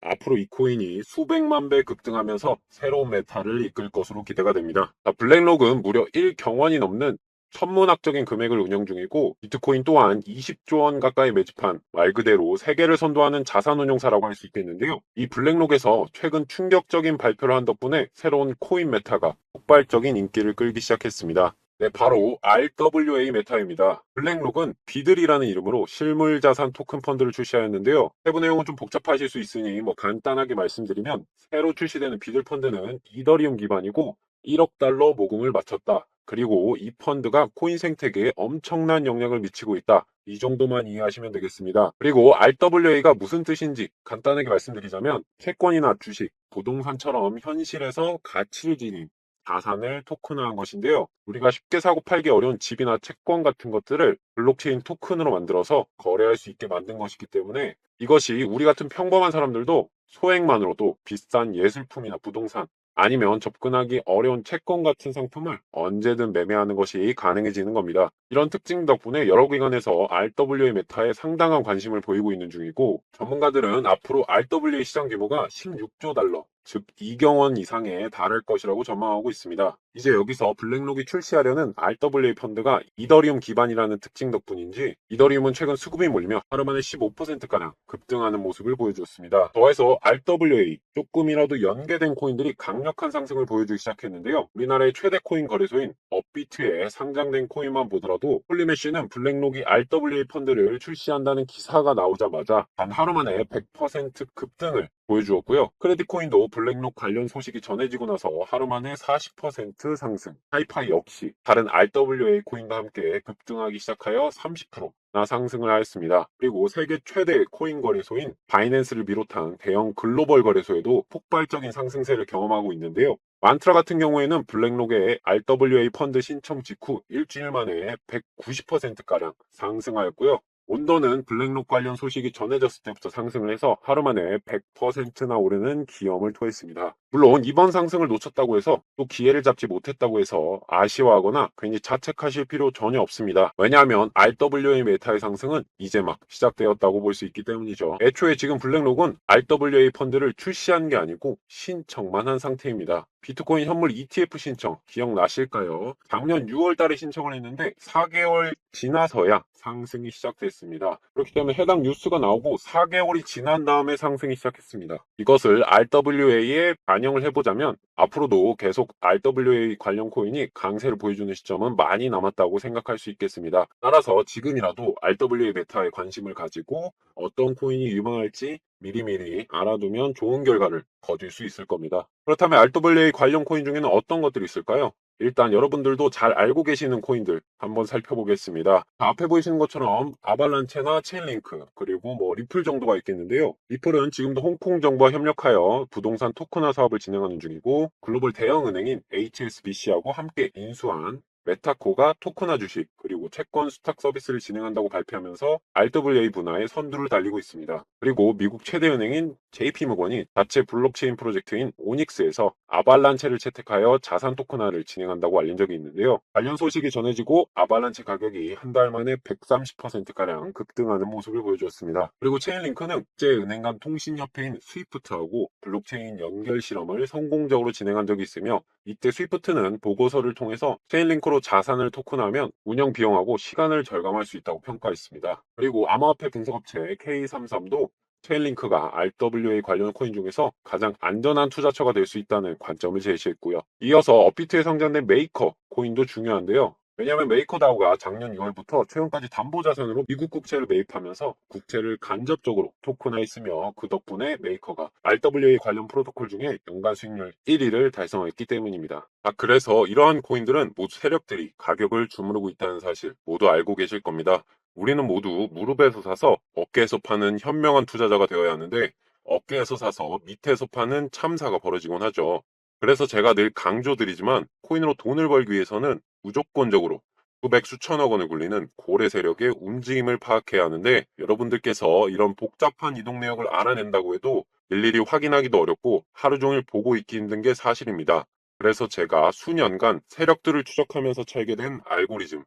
앞으로 이 코인이 수백만 배 급등하면서 새로운 메타를 이끌 것으로 기대가 됩니다. 블랙록은 무려 1경원이 넘는 천문학적인 금액을 운영 중이고, 비트코인 또한 20조 원 가까이 매집한 말 그대로 세계를 선도하는 자산운용사라고 할 수 있겠는데요. 이 블랙록에서 최근 충격적인 발표를 한 덕분에 새로운 코인 메타가 폭발적인 인기를 끌기 시작했습니다. 네, 바로 RWA 메타입니다. 블랙록은 비들이라는 이름으로 실물 자산 토큰 펀드를 출시하였는데요. 세부 내용은 좀 복잡하실 수 있으니 간단하게 말씀드리면, 새로 출시되는 비들 펀드는 이더리움 기반이고 1억 달러 모금을 마쳤다. 그리고 이 펀드가 코인 생태계에 엄청난 영향을 미치고 있다. 이 정도만 이해하시면 되겠습니다. 그리고 RWA가 무슨 뜻인지 간단하게 말씀드리자면, 채권이나 주식, 부동산처럼 현실에서 가치를 지닌 자산을 토큰화한 것인데요. 우리가 쉽게 사고 팔기 어려운 집이나 채권 같은 것들을 블록체인 토큰으로 만들어서 거래할 수 있게 만든 것이기 때문에, 이것이 우리 같은 평범한 사람들도 소액만으로도 비싼 예술품이나 부동산, 아니면 접근하기 어려운 채권 같은 상품을 언제든 매매하는 것이 가능해지는 겁니다. 이런 특징 덕분에 여러 기관에서 RWA 메타에 상당한 관심을 보이고 있는 중이고, 전문가들은 앞으로 RWA 시장 규모가 16조 달러, 즉 2경원 이상에 달할 것이라고 전망하고 있습니다. 이제 여기서 블랙록이 출시하려는 RWA 펀드가 이더리움 기반이라는 특징 덕분인지, 이더리움은 최근 수급이 몰리며 하루 만에 15%가량 급등하는 모습을 보여주었습니다. 더해서 RWA, 조금이라도 연계된 코인들이 강력한 상승을 보여주기 시작했는데요. 우리나라의 최대 코인 거래소인 업비트에 상장된 코인만 보더라도 폴리메쉬는 블랙록이 RWA 펀드를 출시한다는 기사가 나오자마자 단 하루 만에 100% 급등을 보여주었고요. 크레딧코인도 블랙록 관련 소식이 전해지고 나서 하루 만에 40% 상승. 하이파이 역시 다른 RWA 코인과 함께 급등하기 시작하여 30%나 상승을 하였습니다. 그리고 세계 최대 코인 거래소인 바이낸스를 비롯한 대형 글로벌 거래소에도 폭발적인 상승세를 경험하고 있는데요. 만트라 같은 경우에는 블랙록의 RWA 펀드 신청 직후 일주일 만에 190%가량 상승하였고요. 온도는 블랙록 관련 소식이 전해졌을 때부터 상승을 해서 하루 만에 100%나 오르는 기염을 토했습니다. 물론 이번 상승을 놓쳤다고 해서 또 기회를 잡지 못했다고 해서 아쉬워하거나 괜히 자책하실 필요 전혀 없습니다. 왜냐하면 RWA 메타의 상승은 이제 막 시작되었다고 볼 수 있기 때문이죠. 애초에 지금 블랙록은 RWA 펀드를 출시한 게 아니고 신청만 한 상태입니다. 비트코인 현물 ETF 신청 기억나실까요? 작년 6월 달에 신청을 했는데 4개월 지나서야 상승이 시작됐습니다. 그렇기 때문에 해당 뉴스가 나오고 4개월이 지난 다음에 상승이 시작했습니다. 이것을 RWA에 반영을 해보자면, 앞으로도 계속 RWA 관련 코인이 강세를 보여주는 시점은 많이 남았다고 생각할 수 있겠습니다. 따라서 지금이라도 RWA 메타에 관심을 가지고 어떤 코인이 유망할지 미리미리 알아두면 좋은 결과를 거둘 수 있을 겁니다. 그렇다면 RWA 관련 코인 중에는 어떤 것들이 있을까요? 일단 여러분들도 잘 알고 계시는 코인들 한번 살펴보겠습니다. 앞에 보이시는 것처럼 아발란체나 체인링크, 그리고 리플 정도가 있겠는데요. 리플은 지금도 홍콩 정부와 협력하여 부동산 토큰화 사업을 진행하는 중이고, 글로벌 대형 은행인 HSBC하고 함께 인수한 메타코가 토큰화 주식, 그리고 채권 수탁 서비스를 진행한다고 발표하면서 RWA 분야에 선두를 달리고 있습니다. 그리고 미국 최대 은행인 JP모건이 자체 블록체인 프로젝트인 오닉스에서 아발란체를 채택하여 자산 토큰화를 진행한다고 알린 적이 있는데요. 관련 소식이 전해지고 아발란체 가격이 한 달 만에 130%가량 급등하는 모습을 보여주었습니다. 그리고 체인링크는 국제은행 간 통신협회인 스위프트하고 블록체인 연결 실험을 성공적으로 진행한 적이 있으며, 이때 스위프트는 보고서를 통해서 체인링크로 자산을 토큰하면 운영 비용하고 시간을 절감할 수 있다고 평가했습니다. 그리고 암호화폐 분석업체 K33도 체인링크가 RWA 관련 코인 중에서 가장 안전한 투자처가 될 수 있다는 관점을 제시했고요. 이어서 업비트에 상장된 메이커 코인도 중요한데요. 왜냐하면 메이커다오가 작년 6월부터 최근까지 담보자산으로 미국 국채를 매입하면서 국채를 간접적으로 토큰화했으며, 그 덕분에 메이커가 RWA 관련 프로토콜 중에 연간 수익률 1위를 달성했기 때문입니다. 그래서 이러한 코인들은 모두 세력들이 가격을 주무르고 있다는 사실 모두 알고 계실 겁니다. 우리는 모두 무릎에서 사서 어깨에서 파는 현명한 투자자가 되어야 하는데, 어깨에서 사서 밑에서 파는 참사가 벌어지곤 하죠. 그래서 제가 늘 강조드리지만, 코인으로 돈을 벌기 위해서는 무조건적으로 수백 수천억 원을 굴리는 고래 세력의 움직임을 파악해야 하는데, 여러분들께서 이런 복잡한 이동 내역을 알아낸다고 해도 일일이 확인하기도 어렵고 하루 종일 보고 있기 힘든 게 사실입니다. 그래서 제가 수년간 세력들을 추적하면서 찾게 된 알고리즘,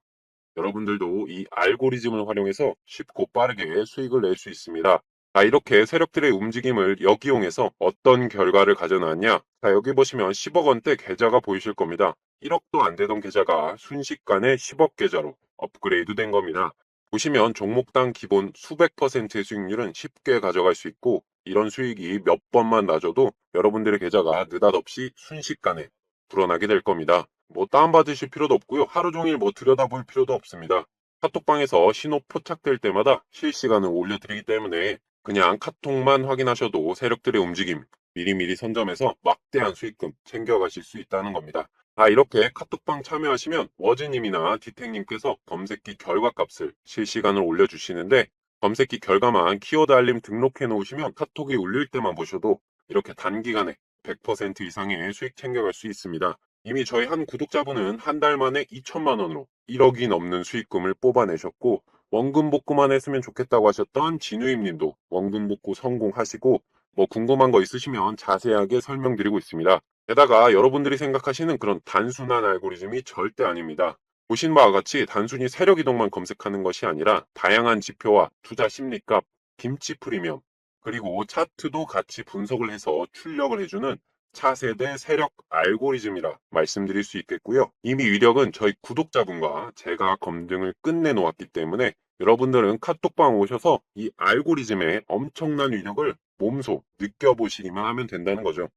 여러분들도 이 알고리즘을 활용해서 쉽고 빠르게 수익을 낼 수 있습니다. 자, 이렇게 세력들의 움직임을 역이용해서 어떤 결과를 가져나왔냐? 자, 여기 보시면 10억 원대 계좌가 보이실 겁니다. 1억도 안 되던 계좌가 순식간에 10억 계좌로 업그레이드 된 겁니다. 보시면 종목당 기본 수백 퍼센트의 수익률은 쉽게 가져갈 수 있고, 이런 수익이 몇 번만 나줘도 여러분들의 계좌가 느닷없이 순식간에 불어나게 될 겁니다. 뭐 다운받으실 필요도 없고요. 하루 종일 뭐 들여다볼 필요도 없습니다. 카톡방에서 신호 포착될 때마다 실시간으로 올려드리기 때문에 그냥 카톡만 확인하셔도 세력들의 움직임 미리미리 선점해서 막대한 수익금 챙겨가실 수 있다는 겁니다. 이렇게 카톡방 참여하시면 워즈님이나 디텍님께서 검색기 결과값을 실시간으로 올려주시는데, 검색기 결과만 키워드 알림 등록해 놓으시면 카톡이 울릴 때만 보셔도 이렇게 단기간에 100% 이상의 수익 챙겨갈 수 있습니다. 이미 저희 한 구독자분은 한 달 만에 2천만 원으로 1억이 넘는 수익금을 뽑아내셨고, 원금 복구만 했으면 좋겠다고 하셨던 진우임 님도 원금 복구 성공하시고, 뭐 궁금한 거 있으시면 자세하게 설명드리고 있습니다. 게다가 여러분들이 생각하시는 그런 단순한 알고리즘이 절대 아닙니다. 보신 바와 같이 단순히 세력 이동만 검색하는 것이 아니라 다양한 지표와 투자 심리값, 김치 프리미엄, 그리고 차트도 같이 분석을 해서 출력을 해주는 차세대 세력 알고리즘이라 말씀드릴 수 있겠고요. 이미 위력은 저희 구독자분과 제가 검증을 끝내놓았기 때문에 여러분들은 카톡방 오셔서 이 알고리즘의 엄청난 위력을 몸소 느껴보시기만 하면 된다는 거죠.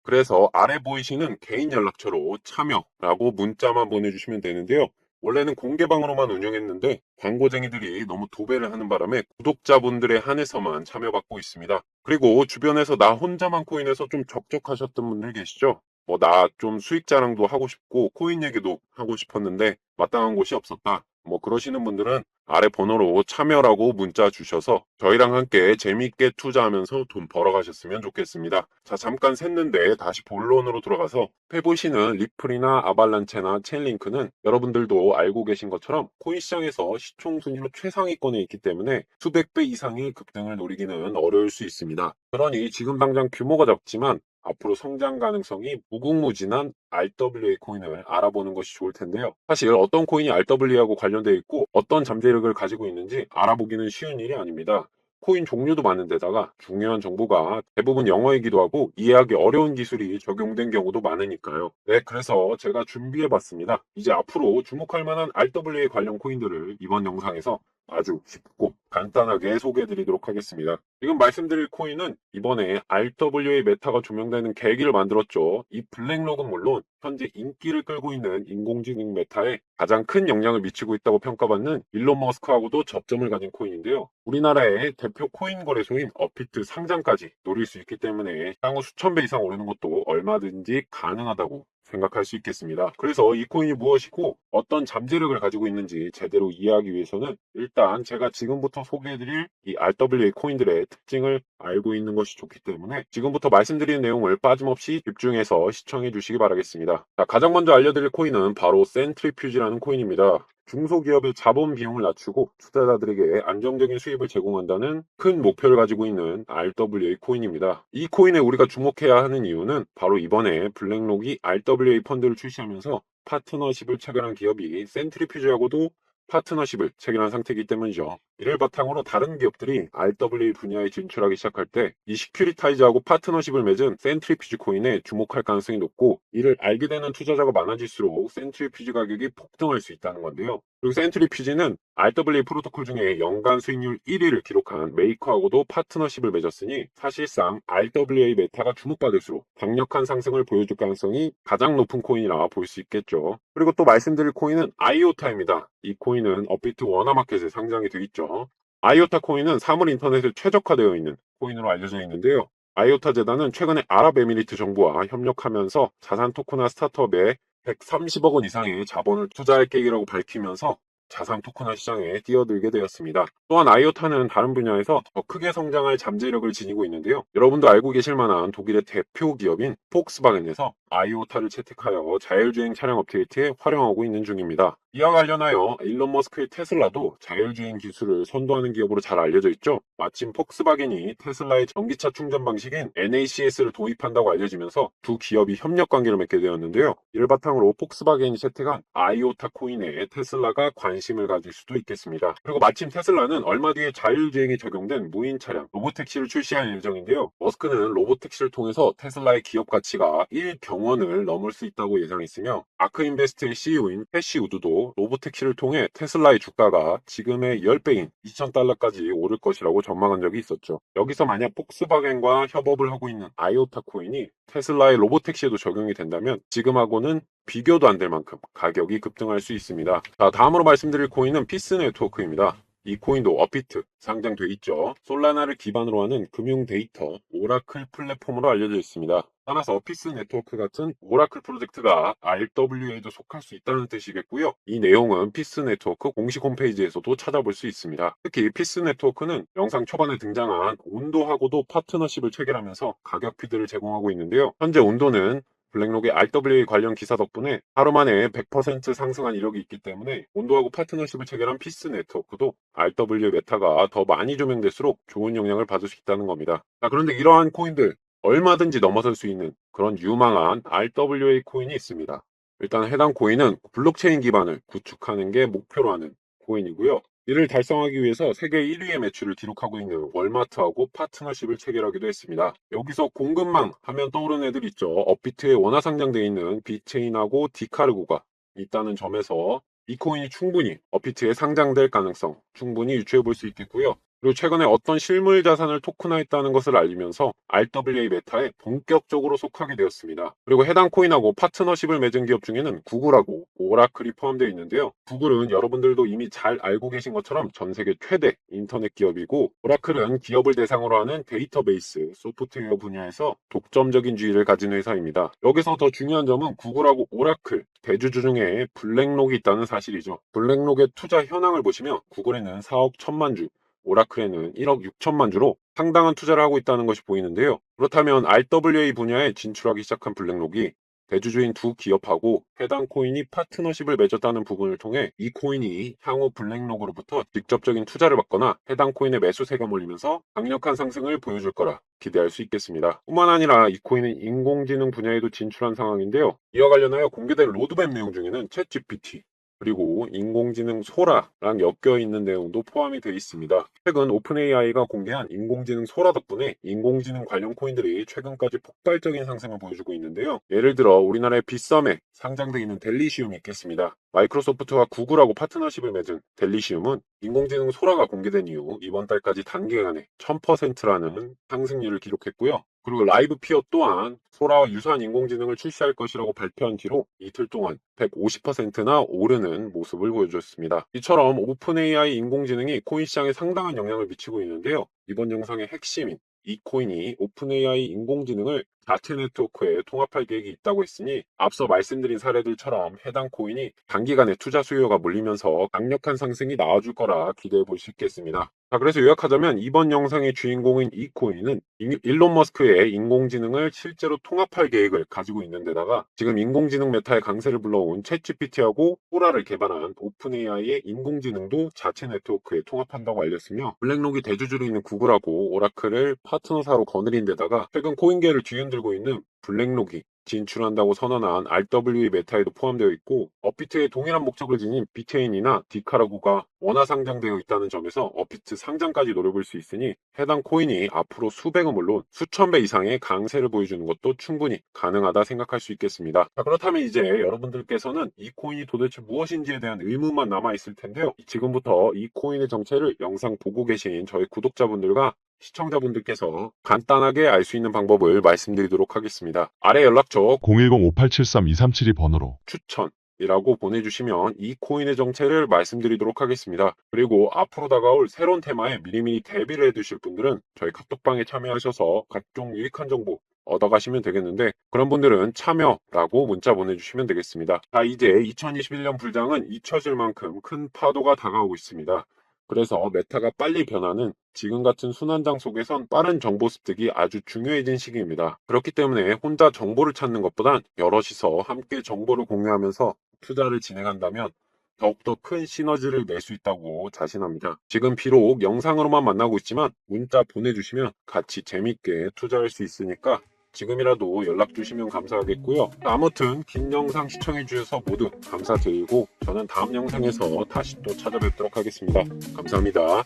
그래서 아래 보이시는 개인 연락처로 참여라고 문자만 보내주시면 되는데요. 원래는 공개방으로만 운영했는데 광고쟁이들이 너무 도배를 하는 바람에 구독자분들에 한해서만 참여받고 있습니다. 그리고 주변에서 나 혼자만 코인에서 좀 적적하셨던 분들 계시죠? 뭐 나 좀 수익 자랑도 하고 싶고 코인 얘기도 하고 싶었는데 마땅한 곳이 없었다. 뭐 그러시는 분들은 아래 번호로 참여라고 문자 주셔서 저희랑 함께 재미있게 투자하면서 돈 벌어가셨으면 좋겠습니다. 자, 잠깐 샜는데 다시 본론으로 들어가서 해보시는 리플이나 아발란체나 체인링크는 여러분들도 알고 계신 것처럼 코인 시장에서 시총 순위로 최상위권에 있기 때문에 수백 배 이상의 급등을 노리기는 어려울 수 있습니다. 그러니 지금 당장 규모가 적지만 앞으로 성장 가능성이 무궁무진한 RWA 코인을 알아보는 것이 좋을 텐데요. 사실 어떤 코인이 RWA하고 관련되어 있고 어떤 잠재력을 가지고 있는지 알아보기는 쉬운 일이 아닙니다. 코인 종류도 많은데다가 중요한 정보가 대부분 영어이기도 하고 이해하기 어려운 기술이 적용된 경우도 많으니까요. 네, 그래서 제가 준비해봤습니다. 이제 앞으로 주목할 만한 RWA 관련 코인들을 이번 영상에서 아주 쉽고 간단하게 소개해드리도록 하겠습니다. 지금 말씀드릴 코인은 이번에 RWA 메타가 조명되는 계기를 만들었죠. 이 블랙록은 물론 현재 인기를 끌고 있는 인공지능 메타에 가장 큰 영향을 미치고 있다고 평가받는 일론 머스크하고도 접점을 가진 코인인데요. 우리나라의 대표 코인 거래소인 업비트 상장까지 노릴 수 있기 때문에 향후 수천 배 이상 오르는 것도 얼마든지 가능하다고 생각할 수 있겠습니다. 그래서 이 코인이 무엇이고 어떤 잠재력을 가지고 있는지 제대로 이해하기 위해서는 일단 제가 지금부터 소개해드릴 이 RWA 코인들의 특징을 알고 있는 것이 좋기 때문에 지금부터 말씀드리는 내용을 빠짐없이 집중해서 시청해 주시기 바라겠습니다. 자, 가장 먼저 알려드릴 코인은 바로 센트리퓨지라는 코인입니다. 중소기업의 자본 비용을 낮추고 투자자들에게 안정적인 수입을 제공한다는 큰 목표를 가지고 있는 RWA 코인입니다. 이 코인에 우리가 주목해야 하는 이유는 바로 이번에 블랙록이 RWA 펀드를 출시하면서 파트너십을 체결한 기업이 센트리퓨지하고도 파트너십을 체결한 상태이기 때문이죠. 이를 바탕으로 다른 기업들이 RWA 분야에 진출하기 시작할 때 이 시큐리타이즈하고 파트너십을 맺은 센트리퓨지 코인에 주목할 가능성이 높고, 이를 알게 되는 투자자가 많아질수록 센트리퓨지 가격이 폭등할 수 있다는 건데요. 그리고 센트리퓨지는 RWA 프로토콜 중에 연간 수익률 1위를 기록한 메이커하고도 파트너십을 맺었으니 사실상 RWA 메타가 주목받을수록 강력한 상승을 보여줄 가능성이 가장 높은 코인이라 볼 수 있겠죠. 그리고 또 말씀드릴 코인은 아이오타입니다. 이 코인은 업비트 워너마켓에 상장이 되어 있죠. 아이오타 코인은 사물 인터넷에 최적화되어 있는 코인으로 알려져 있는데요. 아이오타 재단은 최근에 아랍에미리트 정부와 협력하면서 자산 토큰화 스타트업에 130억 원 이상의 자본을 투자할 계획이라고 밝히면서 자산 토큰화 시장에 뛰어들게 되었습니다. 또한 아이오타는 다른 분야에서 더 크게 성장할 잠재력을 지니고 있는데요. 여러분도 알고 계실 만한 독일의 대표 기업인 폭스바겐에서 아이오타를 채택하여 자율주행 차량 업데이트에 활용하고 있는 중입니다. 이와 관련하여 일론 머스크의 테슬라도 자율주행 기술을 선도하는 기업으로 잘 알려져 있죠. 마침 폭스바겐이 테슬라의 전기차 충전 방식인 NACS를 도입한다고 알려지면서 두 기업이 협력 관계를 맺게 되었는데요. 이를 바탕으로 폭스바겐이 채택한 아이오타 코인에 테슬라가 관심을 가질 수도 있겠습니다. 그리고 마침 테슬라는 얼마 뒤에 자율주행에 적용된 무인 차량 로보택시를 출시할 예정인데요. 머스크는 로보택시를 통해서 테슬라의 기업 가치가 1경원을 넘을 수 있다고 예상했으며, 아크인베스트의 CEO인 캐시 우드도 로보택시를 통해 테슬라의 주가가 지금의 10배인 2,000달러까지 오를 것이라고 전망한 적이 있었죠. 여기서 만약 폭스바겐과 협업을 하고 있는 아이오타 코인이 테슬라의 로보택시에도 적용이 된다면 지금하고는 비교도 안 될 만큼 가격이 급등할 수 있습니다. 자, 다음으로 말씀드릴 코인은 피스 네트워크입니다. 이 코인도 업비트 상장돼 있죠. 솔라나를 기반으로 하는 금융 데이터 오라클 플랫폼으로 알려져 있습니다. 따라서 피스 네트워크 같은 오라클 프로젝트가 RWA에도 속할 수 있다는 뜻이겠고요. 이 내용은 피스 네트워크 공식 홈페이지에서도 찾아볼 수 있습니다. 특히 피스 네트워크는 영상 초반에 등장한 온도하고도 파트너십을 체결하면서 가격 피드를 제공하고 있는데요. 현재 온도는 블랙록의 RWA 관련 기사 덕분에 하루 만에 100% 상승한 이력이 있기 때문에 온도하고 파트너십을 체결한 피스 네트워크도 RWA 메타가 더 많이 조명될수록 좋은 영향을 받을 수 있다는 겁니다. 자, 그런데 이러한 코인들 얼마든지 넘어설 수 있는 그런 유망한 RWA 코인이 있습니다. 일단 해당 코인은 블록체인 기반을 구축하는 게 목표로 하는 코인이고요. 이를 달성하기 위해서 세계 1위의 매출을 기록하고 있는 월마트하고 파트너십을 체결하기도 했습니다. 여기서 공급망 하면 떠오르는 애들 있죠. 업비트에 원화 상장되어 있는 비체인하고 디카르고가 있다는 점에서 이 코인이 충분히 업비트에 상장될 가능성 충분히 유추해 볼 수 있겠고요. 그리고 최근에 어떤 실물 자산을 토큰화했다는 것을 알리면서 RWA 메타에 본격적으로 속하게 되었습니다. 그리고 해당 코인하고 파트너십을 맺은 기업 중에는 구글하고 오라클이 포함되어 있는데요. 구글은 여러분들도 이미 잘 알고 계신 것처럼 전 세계 최대 인터넷 기업이고, 오라클은 기업을 대상으로 하는 데이터베이스, 소프트웨어 분야에서 독점적인 지위를 가진 회사입니다. 여기서 더 중요한 점은 구글하고 오라클 대주주 중에 블랙록이 있다는 사실이죠. 블랙록의 투자 현황을 보시면 구글에는 4억 1천만 주, 오라클에는 1억 6천만 주로 상당한 투자를 하고 있다는 것이 보이는데요. 그렇다면 RWA 분야에 진출하기 시작한 블랙록이 대주주인 두 기업하고 해당 코인이 파트너십을 맺었다는 부분을 통해 이 코인이 향후 블랙록으로부터 직접적인 투자를 받거나 해당 코인의 매수세가 몰리면서 강력한 상승을 보여줄 거라 기대할 수 있겠습니다. 뿐만 아니라 이 코인은 인공지능 분야에도 진출한 상황인데요. 이와 관련하여 공개된 로드맵 내용 중에는 챗GPT, 그리고 인공지능 소라랑 엮여 있는 내용도 포함이 되어 있습니다. 최근 오픈AI가 공개한 인공지능 소라 덕분에 인공지능 관련 코인들이 최근까지 폭발적인 상승을 보여주고 있는데요. 예를 들어 우리나라의 빗썸에 상장되어 있는 델리시움이 있겠습니다. 마이크로소프트와 구글하고 파트너십을 맺은 델리시움은 인공지능 소라가 공개된 이후 이번 달까지 단기간에 1000%라는 상승률을 기록했고요. 그리고 라이브 피어 또한 소라와 유사한 인공지능을 출시할 것이라고 발표한 뒤로 이틀 동안 150%나 오르는 모습을 보여줬습니다. 이처럼 오픈AI 인공지능이 코인 시장에 상당한 영향을 미치고 있는데요. 이번 영상의 핵심인 이 코인이 오픈AI 인공지능을 자체 네트워크에 통합할 계획이 있다고 했으니 앞서 말씀드린 사례들처럼 해당 코인이 단기간에 투자 수요가 몰리면서 강력한 상승이 나와줄 거라 기대해 볼 수 있겠습니다. 자, 그래서 요약하자면 이번 영상의 주인공인 이 코인은 일론 머스크의 인공지능을 실제로 통합할 계획을 가지고 있는 데다가 지금 인공지능 메타의 강세를 불러온 챗GPT하고 소라를 개발한 오픈AI의 인공지능도 자체 네트워크에 통합한다고 알렸으며, 블랙록이 대주주로 있는 구글하고 오라클을 파트너사로 거느린 데다가 최근 코인계를 뒤흔들고 있는 블랙록이 진출한다고 선언한 RWA 메타에도 포함되어 있고, 업비트의 동일한 목적을 지닌 비체인이나 디카라고가 원화 상장되어 있다는 점에서 업비트 상장까지 노려볼 수 있으니 해당 코인이 앞으로 수백은 물론 수천 배 이상의 강세를 보여주는 것도 충분히 가능하다 생각할 수 있겠습니다. 자, 그렇다면 이제 여러분들께서는 이 코인이 도대체 무엇인지에 대한 의문만 남아있을 텐데요. 지금부터 이 코인의 정체를 영상 보고 계신 저희 구독자분들과 시청자분들께서 간단하게 알 수 있는 방법을 말씀드리도록 하겠습니다. 아래 연락처 010-5873-2372번으로 추천이라고 보내주시면 이 코인의 정체를 말씀드리도록 하겠습니다. 그리고 앞으로 다가올 새로운 테마에 미리미리 대비를 해두실 분들은 저희 카톡방에 참여하셔서 각종 유익한 정보 얻어가시면 되겠는데, 그런 분들은 참여라고 문자 보내주시면 되겠습니다. 자, 이제 2021년 불장은 잊혀질 만큼 큰 파도가 다가오고 있습니다. 그래서 메타가 빨리 변하는 지금 같은 순환장 속에선 빠른 정보 습득이 아주 중요해진 시기입니다. 그렇기 때문에 혼자 정보를 찾는 것보단 여럿이서 함께 정보를 공유하면서 투자를 진행한다면 더욱더 큰 시너지를 낼 수 있다고 자신합니다. 지금 비록 영상으로만 만나고 있지만 문자 보내주시면 같이 재밌게 투자할 수 있으니까 지금이라도 연락 주시면 감사하겠고요. 아무튼 긴 영상 시청해 주셔서 모두 감사드리고 저는 다음 영상에서 다시 또 찾아뵙도록 하겠습니다. 감사합니다.